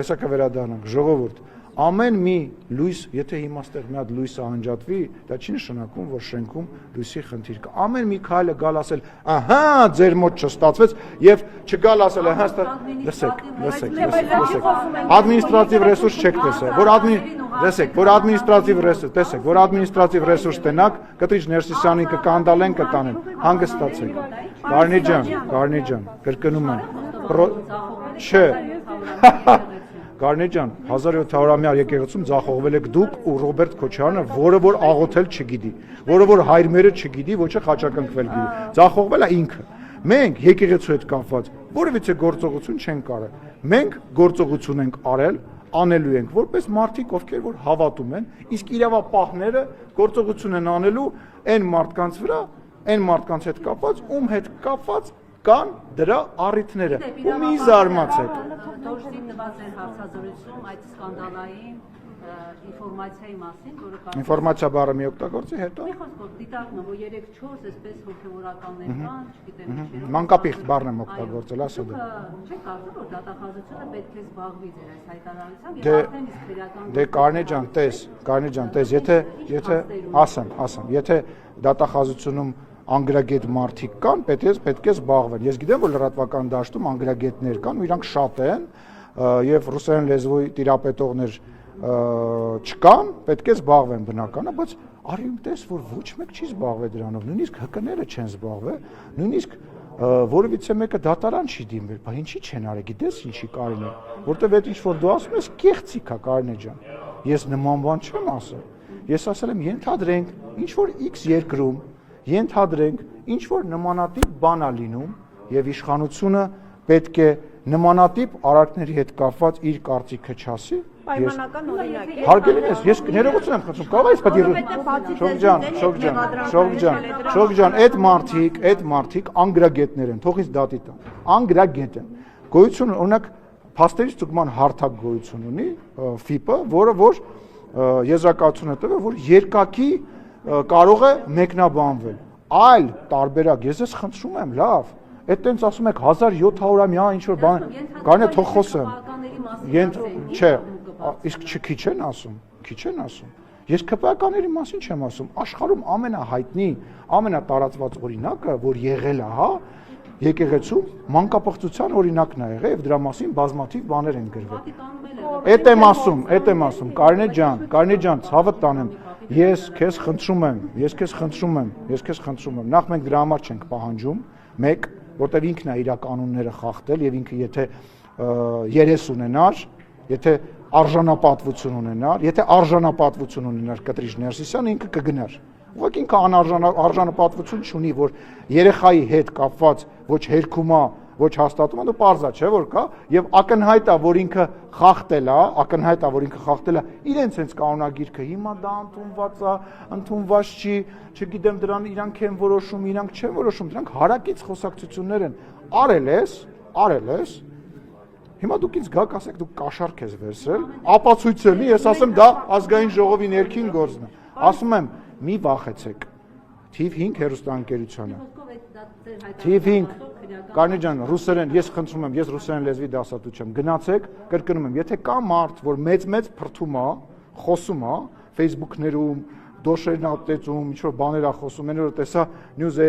C: հեսա կվերադառնանք ժողովուրդ ամեն մի լույս, եթե հիմա ստեղ մի հատ լույսը անջատվի, դա չի նշանակում, որ շենքում լույսի խնդիր կա։ Ամեն մի քայլը գալ ասել, ահա, ձեր մոտ չստացվեց եւ չգալ ասել, ահա, լսեք։ Ադմինիստրատիվ ռեսուրս չեք տեսել, որ ադմինիստրատիվ ռեսուրս տնակ, Կտրիչ Ներսիսյանին կկանդալեն, կտանեն, հանգստացեք։ Գարնի ջան, կրկնում եմ։ Չէ։ Կարնե ջան, 1700-ամյա եկեղեցում ձախողվել եք դուք ու Ռոբերտ Քոչարյանը, որը որ աղոթել չգիտի, որը որ հայրմերը չգիտի, ոչ է խաչակնկվել գիտի։ Ձախողվել է ինքը։ Մենք եկեղեցու հետ կապված որևիցե գործողություն չենք արել։ Մենք գործողություն ենք արել, անելու ենք որպես մարդիկ, ովքեր որ հավատում են, իսկ իրավապահները գործողություն են անելու այն մարդկանց վրա, այն մարդկանց հետ կապված, ում հետ կապված կան դրա առիթները։ Ու մի զարմացեք։
B: Դոժդի տված էր հարցազրույցում այդ սկանդալային ինֆորմացիայի մասին, որը կա։
C: Ինֆորմացիա բառը մի օգտագործի հետո։
B: Մի խոսքով դիտարկում եմ, որ 3-4 այսպես հոգևորականներ կան, չգիտեմ ինչերով։
C: Մանկապիղծ բառն եմ օգտագործել, ասա դու։
B: Չեք կարծում, որ դատախազությունը պետք է զբաղվի ձեր այս հայտարարությամբ եւ արդեն իսկ քրեական։
C: Դե Կարնե ջան, տես, եթե ասեմ, եթե դատախազությունում անգրագետ մարդիկ կան, պետք է զբաղվեն։ Ես գիտեմ, որ լրատվական դաշտում անգրագետներ կան, ու իրանք շատ են, եւ ռուսերեն լեզվի տիրապետողներ չկան, պետք է զբաղվեն բնական է, բայց արի տես, որ ոչ մեկ չի զբաղվել դրանով, նույնիսկ ՀԿ-ները չեն զբաղվել, նույնիսկ որևիցե մեկը դատարան չի դիմվել, բայց ինչի չեն արել, գիտես ինչի Կարինե, որտեվ այդ ինչ որ դու ասում ես կեղծիք է Կարինե ջան։ Ես նման բան չեմ ասել։ Ես ասել եմ ենթադրենք, ինչ որ X երկրում ենթադրենք, ինչ որ նմանատիպ բան է լինում եւ իշխանությունը պետք է նմանատիպ արարքների հետ կապված իր կարծիքը չասի։
I: Պայմանական օրինակ է։
C: Հարգելի ես ներողություն եմ խնդրում, կարող ես պատիվ։ Շոգջան, այդ մարդիկ անգրագետներ են, թող ինձ դատի տան։ Անգրագետ են։ Գոյություն օրինակ փաստերի ստուգման հարթակ գոյություն ունի FIP-ը, որը որ եզրակացություն է տվել, որ երկակի կարող է մեկնաբանվել։ Այլ տարբերակ, ես ես խնդրում եմ, լավ, այդ տենց ասում եք 1700-ամյա ինչ որ բան, կարնե թող խոսեմ։ Չէ, իսկ քիչ են ասում։ Ես ԿՊԱ-ականների մասին չեմ ասում։ Աշխարհում ամենահայտնի, ամենատարածված օրինակը, որ եղել է, հա, եկեղեցում մանկապղծության օրինակն է եղել եւ դրա մասին բազմաթիվ բաներ են գրվել։ Էդ եմ ասում, Կարինե ջան, ցավը տանեմ։ Ես քեզ խնդրում եմ, նախ մենք դրա համար չենք պահանջում, մեկ, որտեղ ինքն է իր կանոնները խախտել եւ ինքը եթե երես ունենար, եթե արժանապատվություն ունենար Կտրիչ Ներսիսյանը ինքը կգնար։ Ուղղակի ինքը անարժանապատվություն չունի, որ երեխայի հետ կապված ոչ հերքում է, ոչ հաստատում է, դու պարզա չէ որ կա եւ ակնհայտ է, որ ինքը խախտել է իրենց հենց կանոնագիրքը։ Հիմա դա ընդունված չի, չգիտեմ դրան իրանք են որոշում, իրանք չեն որոշում, դրանք հարակից խոսակցություններ են։ Արել ես։ Հիմա դուք ինձ գաք ասեք, դուք կաշառք ես վերցրել, ապացույցելի, ես ասեմ դա ազգային ժողովի ներքին գործն է։ Ասում եմ, մի վախեցեք։ Թիվ 5 հեռուստաընկերությունը։ Թիվ 5 Կարնե ջան, ռուսերեն, ես խնդրում եմ, ես ռուսերեն լեզվի դասատու չեմ։ Գնացեք, կրկնում եմ, եթե կա մարդ, որ մեծ փրթում է, խոսում է Facebook-ներում, դոշերն ատեցում, ինչ որ բաներ է խոսում, այն որ տեսա News-ի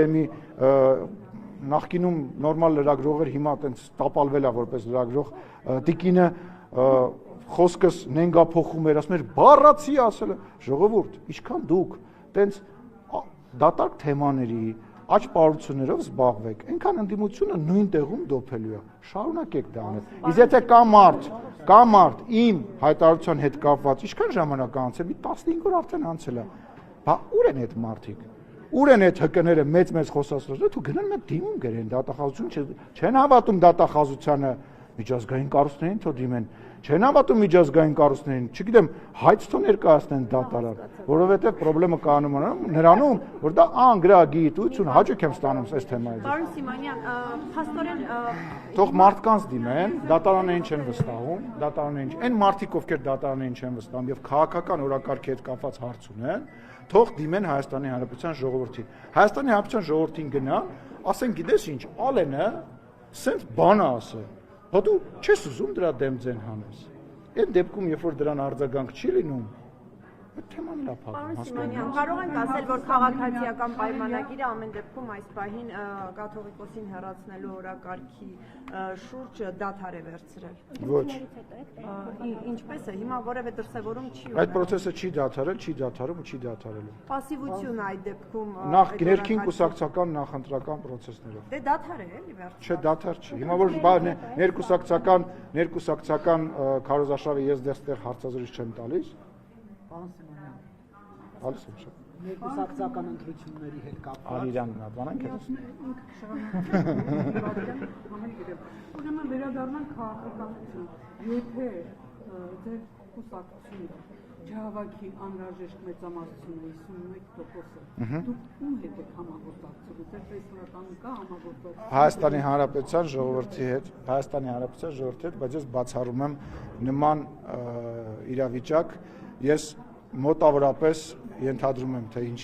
C: նախկինում նորմալ լրագրող էր, հիմա այտենց տապալվել է որպես լրագրող, տիկինը խոսքս նենգափոխում էր, ասում էր բառացի ասել է, ժողովուրդ, ինչքան դուք տենց դատարկ թեմաների, աճ պարություններով զբաղվեք, այնքան ընդդիմությունը նույն տեղում դոփելու է, շարունակեք դա անել։ Իսկ եթե կա մարդ իմ հայտարարության հետ կապված, ինչքան ժամանակ անցել, մի 15 օր արդեն անցել է, բա ուր են այդ մարդիկ։ Ուր են այդ ՀԿ-ները մեծ խոսածները, თუ գնան մեկ դիմում գրեն դատախազություն, չեն հավատում դատախազությանը, միջազգային կառույցներին թող դիմեն, չեն հավատում միջազգային կառույցներին, չգիտեմ, հայց թող ներկայացնեն դատարան, որովհետև խնդրեմը կանում է նրանում, որ դա անգրագիտություն, հաճույք եմ ստանում այս թեմայից։
I: Պարոն Սիմանյան, փաստորեն
C: թող մարդկանց դիմեն, դատարաններին չեն վստահում, այն մարդիկ, ովքեր դատարաններին չեն վստահում եւ քաղաքական օրակարգի հետ կապված հարց ունեն, թող դիմեն Հայաստանի Հանրապետության ժողովրդին։ Հայաստանի Հանրապետության ժողովրդին գնա, ասեն գիտես ինչ, Ալենը սենց բան է ասել։ Հա դու չես ուզում դրա դեմ ձեն հանես։ Այդ դեպքում, երբ որ դրան արձագանք չի լինում,
A: Թեման լավ
I: Պարոն Սիմոնյան, կարող ենք ասել, որ քաղաքացիական պայմանագիրը ամեն դեպքում այս պահին կաթողիկոսին հեռացնելու օրակարգի շուրջ դադար է վերցրել։
A: Ոչ։
I: Ինչպես է, հիմա որևէ դրսևորում չի ունենում։
A: Այդ process-ը չի դադարել, չի դադարում ու չի դադարելու։
I: Պասիվությունը այդ դեպքում
A: Նախ ներքին կուսակցական նախընտրական process-ներով։
I: Դե դադար է, էլի վերջ։
A: Չէ, դադար չի։ Հիմա որ ներկուսակցական քարոզարշավը ես դեռ հարցազրույց չեմ տալիս։
F: Պարոն Սիմոնյան,
A: Ալիս եմ շատ։
F: ներկուսակցական ընտրությունների հետ կապված
A: Արիրան գնանք հետո։
J: Ուրեմն վերադառնանք քաղաքականություն։ Եթե ձեր կուսակցությունը Ջավակի անհրաժեշտ մեծամասնությունը 51%-ը դուք ում հետ եք համագործակցելու, ձեր տեսլական կա համագործակցություն
A: Հայաստանի Հանրապետության ժողովրդի հետ, բայց ես բացառում եմ նման իրավիճակ, ես մոտավորապես ենթադրում եմ, թե ինչ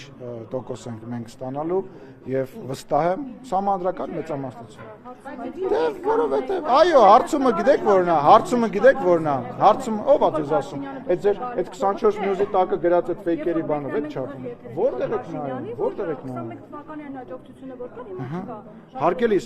A: տոկոս ենք մենք ստանալու եւ վստահ եմ համանդրական մեծամասնություն։ Դե որովհետեւ այո, հարցումը գիտեք որն է, հարցումը ով է ձեզ ասում։ Այդ ձեր այդ 24 մյուզի տակը գրած այդ ֆեյքերի բանը եք չափում։ Որտեղ եք նայում։
H: 21 թվականյան հաջողությունը որտեղ հիմա չկա։
A: Հարգելիս,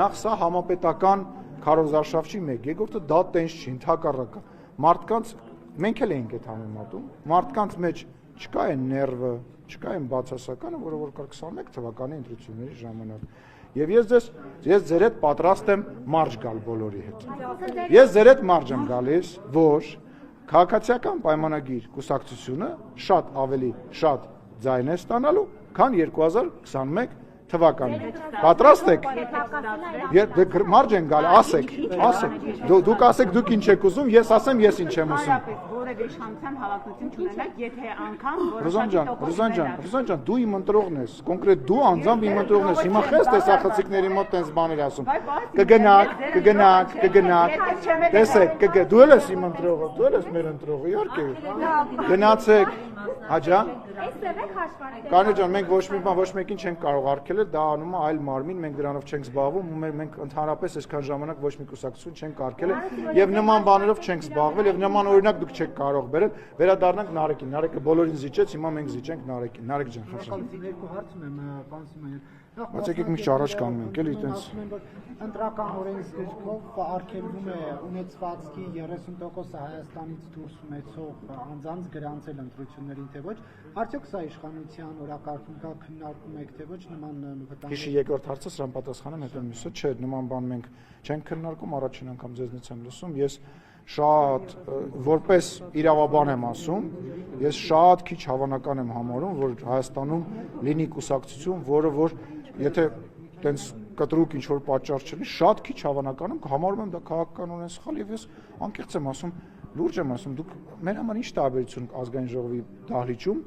A: նախ սա համապետական քարոզարշավ չի մեկ, երկրորդը դա տենց չի, ընդհակառակը։ Մարդկանց մենք էլ էինք այդ համեմատում, մարդկանց մեջ չկա այն ներվը, չկա այն բացասականը, որը որ կար 21 թվականի ընտրությունների ժամանակ։ Եվ ես ձեր հետ պատրաստ եմ մարջ գալ բոլորի հետ։ Ես ձեր հետ մարջ եմ գալիս, որ քաղաքացիական պայմանագիր կուսակցությունը շատ ձայն է ստանալու, քան 2021 թվականին։ Պատրաստ եք։ Մարջ են գալի, ասեք։ Դուք ասեք դուք ինչ եք ուզում, ես ասեմ ես ինչ եմ ուզում։
D: Որևէ իշխանության հավակնություն չունենաք, եթե անգամ
A: Ռուզան ջան, դու իմ ընտրողն ես, կոնկրետ դու անձամբ իմ ընտրողն ես։ Հիմա խես տեսախցիկների մոտ տենց բաներ ասում։ Կգնաք։ Տեսեք, դու էլ ես իմ ընտրողը, դու էլ ես մեր ընտրողը, իհարկե։ Գնացեք։ Հաջա։ Կանե ջան, մենք ոչ մեկին չենք կարող արգելել, դա անում է այլ մարմին, մենք դրանով չենք զբաղվում, մենք ընդհանրապես այսքան ժամանակ ոչ մի կուսակցություն չենք արգելել եւ նման բաներով չենք զբաղվել եւ նման օրինակ դուք չեք կարող բերել։ Վերադառնանք Նարեկին։ Նարեկը բոլորին զիջեց, հիմա մենք զիջենք Նարեկին։ Նարեկ ջան, խնդրեմ։
F: Երկու հարց ունեմ, պարոն Սիմոնյան։
A: Բայց եկեք մի առաջ կանգնենք, էլի այտենց։
F: Ընտրական օրենսգրքով արգելվում է ունեցվածքի 30%-ը Հայաստանից դուրս ունեցող անձանց գրանցել ընտրություններին, թե ոչ։ Արդյոք սա իշխանության օրակարգում կա, քննարկում եք, թե ոչ նման վտանգ։
A: Հիշի երկրորդ հարցը սրան պատասխանեմ, հետո մյուսը չէ, նման բան մենք չենք քննարկում, առաջին անգամ ձեզնից եմ լսում, ես շատ որպես իրավաբան եմ ասում, ես շատ քիչ հավանական եմ համարում, որ Հայաստանում լինի կուսակցություն, որը որ եթե տենց կտրուկ ինչ որ պատճառ չլինի, շատ քիչ հավանական եմ, համարում եմ դա քաղաքականորեն սխալ եւ ես անկեղծ եմ ասում, լուրջ եմ ասում, դուք մեր համար ինչ տարբերություն ազգային ժողովի դահլիճում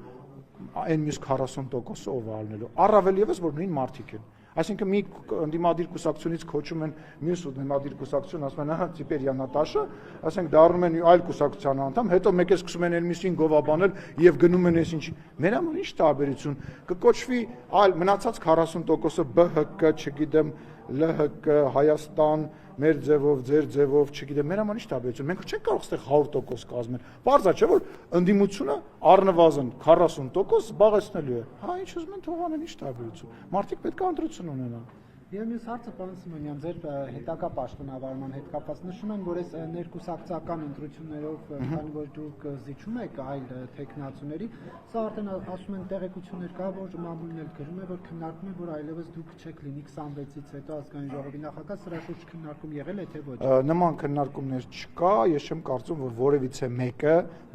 A: այն մյուս 40%-ը ով է ալնելու, առավել եւս որ նույն մարդիկ են։ Այսինքն մի ընդդիմադիր կուսակցությունից քոչում են մյուս ընդդիմադիր կուսակցություն, ասում են, ահա Ծիպերյան Նատաշը, ասենք դառնում են այլ կուսակցության անդամ, հետո մեկ է սկսում են այլմիսին գովաբանել եւ գնում են այս ինչ։ Մեր համար ինչ տարբերություն կկոչվի այլ մնացած 40%-ը ԲՀԿ, չգիտեմ, ԼՀԿ, Հայաստան, մեր ձևով, ձեր ձևով, չգիտեմ, մեր համար ինչ տարբերություն։ Մենք չենք կարող այստեղ 100% կազմել։ Պարզ է, չէ՞ որ ընդդիմությունը առնվազն 40% զբաղեցնելու է։ Հա, ինչ ուզում են թող անեն, ինչ տարբերություն։ Մարդիկ պետք է ընտրություն ունենան։
F: Եվ մյուս հարցը, պարոն Սիմոնյան, ձեր հետագա պաշտոնավարման հետ կապված նշում են, որ այս ներկուսակցական ընտրություններով, քանի որ դուք զիջում եք այլ թեկնածուների, սա արդեն ասում են տեղեկություններ կա, որ մամուլն էլ գրում է, որ քննարկում է, որ այլևս դուք չեք լինի 26-ից հետո ազգային ժողովի նախագահ, սրա շուրջ քննարկում եղել է թե ոչ։
A: Նման քննարկումներ չկա, ես չեմ կարծում, որ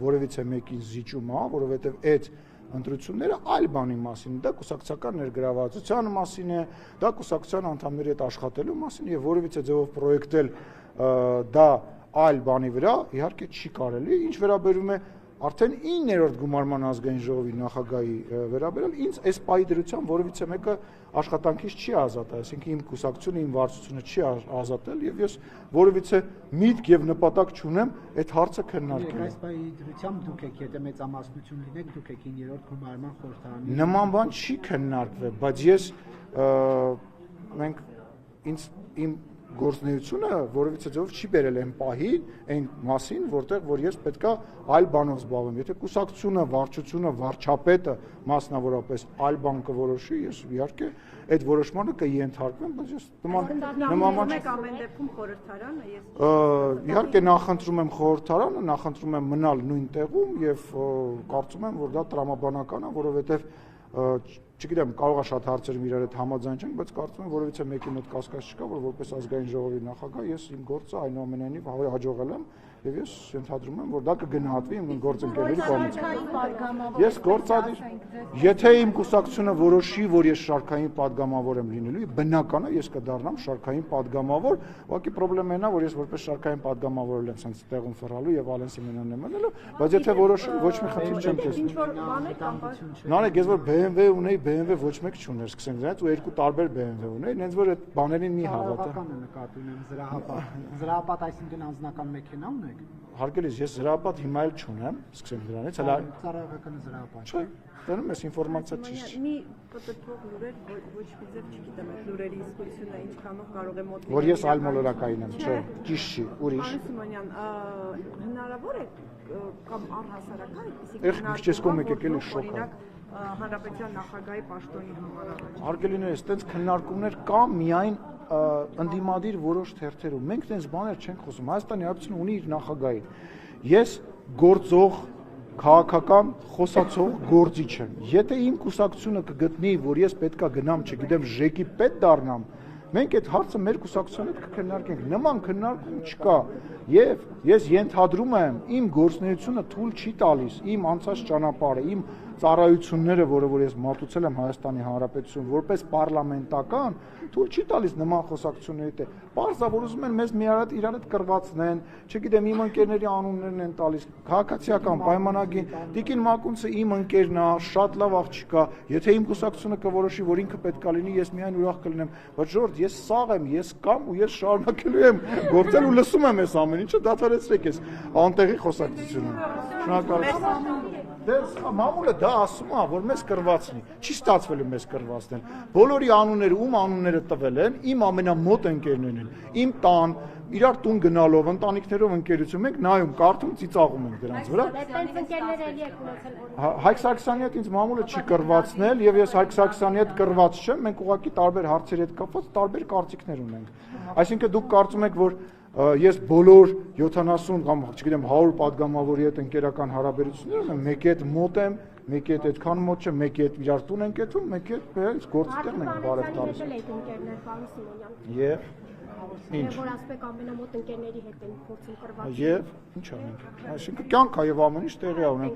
A: որևիցե մեկին զիջում է, որովհետև այդ ընտրությունները այլ բանի մասին, դա կուսակցական ներգրավվածության մասին է, դա կուսակցության անդամների հետ աշխատելու մասին եւ որևիցե ձևով պրոյեկտել դա այլ բանի վրա, իհարկե չի կարելի, ինչ վերաբերում է արդեն 9-րդ գումարման ազգային ժողովի նախագահի վերաբերյալ ինձ այս պահի դրությամբ որևիցե մեկը աշխատանքից չի ազատել, այսինքն իմ կուսակցությունը, իմ վարչությունը չի ազատել եւ ես որևիցե միտք եւ նպատակ չունեմ այդ հարցը քննարկել։
F: Այս պահի դրությամբ դուք եք, եթե մեծամասնություն լինեք, դուք եք 9-րդ գումարման խորհրդարանի։
A: Նման բան չի քննարկվել, բայց ես մենք իմ
C: գործնեությունը որևիցե ձևով չի բերել այն պահին, այն մասին, որտեղ որ ես պետքա այլ բանով զբաղվեմ։ Եթե կուսակցությունը, վարչությունը, վարչապետը մասնավորապես այլ բան կորոշի, ես իհարկե այդ որոշմանը կենթարկվեմ, բայց ես նման
I: ամեն դեպքում խորհրդարանը ես
C: իհարկե նախընտրում եմ խորհրդարանը, նախընտրում եմ մնալ նույն տեղում եւ կարծում եմ, որ դա տրամաբանական է, որովհետեւ չգիտեմ, կարող է շատ հարցերում իրար հետ համաձայն չենք, բայց կարծում եմ որևիցե մեկի մոտ կասկած չկա, որ որպես ազգային ժողովի նախագահ ես իմ գործը այնուամենայնիվ հաջողել եմ եւ ես ենթադրում եմ, որ դա կգնահատվի իմ գործընկերների կողմից։ Ես գործադիր, եթե իմ կուսակցությունը որոշի, որ ես շարքային падգամավոր եմ լինելու, բնական է ես կդառնամ շարքային падգամավոր, ուղղակի խնդրեմն է, որ ես որպես շարքային падգամավոր եմ ցած տեղում ֆռալու եւ Ալեն Սիմոնյանն եմ մնալու, բայց եթե որոշի, ոչ մի խնդիր չեմ տեսնում։ Նարեկ, ես որ BMW ունեի, BMW ոչ մեկ չուներ, սկսենք դրանից ու երկու տարբեր BMW ունեի, նենց որ այդ բաներին մի հավատա։
F: Նկատի ունեմ զրահապատ, այսինքն անձնական մեքենա ունեք։
C: Հարգելիս, ես զրահապատ հիմա էլ չունեմ, սկսենք դրանից, հələ
F: ծառայական զրահապատ։
C: Չէ, դնում ես ինֆորմացիա ճիշտ։
I: Մի պատտվող լուրեր, ոչ մի ձև չգիտեմ, այդ լուրերի իսկությունը ինչքանով կարող է մոտ։
C: Որ ես այլ մոլորակային եմ, չէ, ճիշտ չի, ուրիշ։
I: Պարոն Սիմոնյան, հնարավոր է կամ առհասարական այդպիսի
C: քննարկում եկել է շոկը։
I: Հանրապետության նախագահի պաշտոնի համար։
C: Արգելիներս, այդպես քննարկումներ կա միայն ընդդիմադիր որոշ թերթերում։ Մենք այդպես բաներ չենք խոսում։ Հայաստանի Հանրապետությունը ունի իր նախագահին։ Ես գործող քաղաքական խոսացող գործիչ եմ։ Եթե իմ կուսակցությունը կգտնի, որ ես պետքա գնամ, չգիտեմ, ԺԵԿ-ի պետ դառնամ, մենք այդ հարցը մեր կուսակցության հետ կքննարկենք։ Նման քննարկում չկա։ Եվ ես ենթադրում եմ, իմ գործունեությունը թույլ չի տալիս, իմ անցած ճանապարհը, իմ ծառայությունները, որը որ ես մատուցել եմ Հայաստանի Հանրապետություն որպես պարլամենտական, թույլ չի տալիս նման խոսակցությունների հետ։ Պարզապես ուզում են մեզ իրար հետ կռվածնեն, չգիտեմ, իմ ընկերների անուններն են տալիս, քաղաքացիական պայմանագիր, Տիկին Մակունցը իմ ընկերն է, շատ լավ աղջիկ է, եթե իմ կուսակցությունը կորոշի, որ ինքը պետք է լինի, ես միայն ուրախ կլինեմ, բայց ժողովուրդ, ես սաղ եմ, ես կամ ու ես շարունակելու եմ գործել ու լսում եմ այս ամեն ինչը, դադարեցրեք այս անտեղի խոսակցությունը։ Շնորհակալություն։ Մամուլը դա ասում է, որ մեզ կռվածնի, չի ստացվելու մեզ կռվածնել։ Բոլորի անունները, ում անունները տվել են, իմ ամենամոտ ընկերներն են, իմ տան, իրար տուն գնալով, ընտանիքներով ընկերություն, մենք նայում, կարդում, ծիծաղում ենք դրանց վրա։ Հայկ Սարգսյանի հետ ինձ մամուլը չի կռվածնել եւ ես Հայկ Սարգսյանի հետ կռված չեմ, մենք ուղղակի տարբեր հարցերի հետ կապված տարբեր կարծիքներ ունենք։ Այսինքն դուք կարծում եք, որ ես բոլոր 70 կամ չգիտեմ 100 падգամավորի հետ ընկերական հարաբերություններ ունեմ, մեկի հետ մոտ եմ, մեկի հետ այդքան մոտ չեմ, մեկի հետ իրար տուն ենք եթում, մեկի հետ գործի տեղն ենք բարև տալիս։ Եվ ինչ։
E: Որ ասպեկ ամենամոտ ընկերների հետ են փորձում կռված։
C: Եվ ինչ անենք։ Այսինքն կյանք է եւ ամեն ինչ տեղի է ունեն։